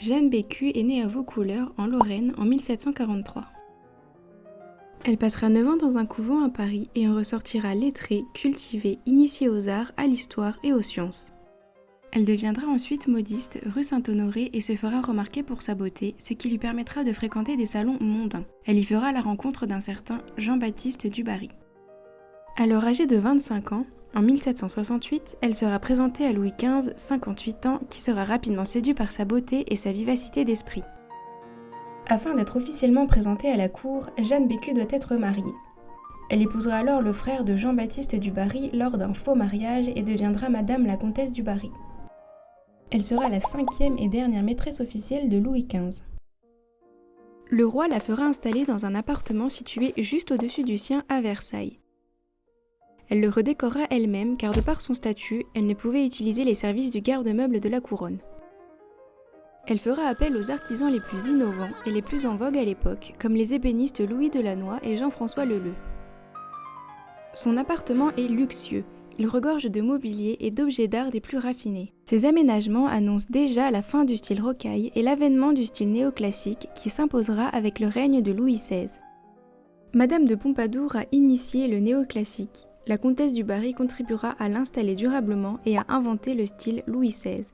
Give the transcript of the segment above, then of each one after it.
Jeanne Bécu est née à Vaucouleurs, en Lorraine, en 1743. Elle passera 9 ans dans un couvent à Paris et en ressortira lettrée, cultivée, initiée aux arts, à l'histoire et aux sciences. Elle deviendra ensuite modiste rue Saint-Honoré et se fera remarquer pour sa beauté, ce qui lui permettra de fréquenter des salons mondains. Elle y fera la rencontre d'un certain Jean-Baptiste du Barry. Alors âgée de 25 ans, en 1768, elle sera présentée à Louis XV, 58 ans, qui sera rapidement séduit par sa beauté et sa vivacité d'esprit. Afin d'être officiellement présentée à la cour, Jeanne Bécu doit être mariée. Elle épousera alors le frère de Jean-Baptiste du Barry lors d'un faux mariage et deviendra Madame la Comtesse du Barry. Elle sera la 5e et dernière maîtresse officielle de Louis XV. Le roi la fera installer dans un appartement situé juste au-dessus du sien à Versailles. Elle le redécorera elle-même car de par son statut, elle ne pouvait utiliser les services du garde-meuble de la couronne. Elle fera appel aux artisans les plus innovants et les plus en vogue à l'époque, comme les ébénistes Louis Delannoy et Jean-François Leleu. Son appartement est luxueux. Il regorge de mobilier et d'objets d'art des plus raffinés. Ces aménagements annoncent déjà la fin du style rocaille et l'avènement du style néoclassique qui s'imposera avec le règne de Louis XVI. Madame de Pompadour a initié le néoclassique. La comtesse du Barry contribuera à l'installer durablement et à inventer le style Louis XVI.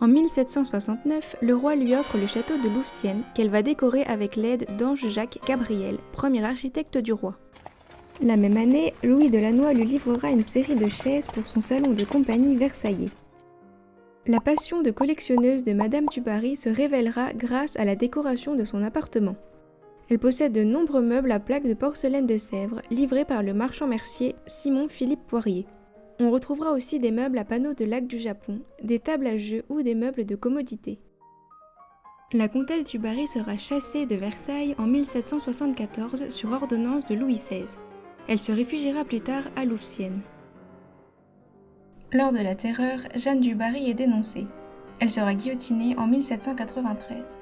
En 1769, le roi lui offre le château de Louvciennes qu'elle va décorer avec l'aide d'Ange-Jacques Gabriel, premier architecte du roi. La même année, Louis Delannoy lui livrera une série de chaises pour son salon de compagnie versaillais. La passion de collectionneuse de Madame du Barry se révélera grâce à la décoration de son appartement. Elle possède de nombreux meubles à plaques de porcelaine de Sèvres, livrés par le marchand mercier Simon-Philippe Poirier. On retrouvera aussi des meubles à panneaux de lac du Japon, des tables à jeux ou des meubles de commodité. La comtesse du Barry sera chassée de Versailles en 1774 sur ordonnance de Louis XVI. Elle se réfugiera plus tard à Louvciennes. Lors de la Terreur, Jeanne du Barry est dénoncée. Elle sera guillotinée en 1793.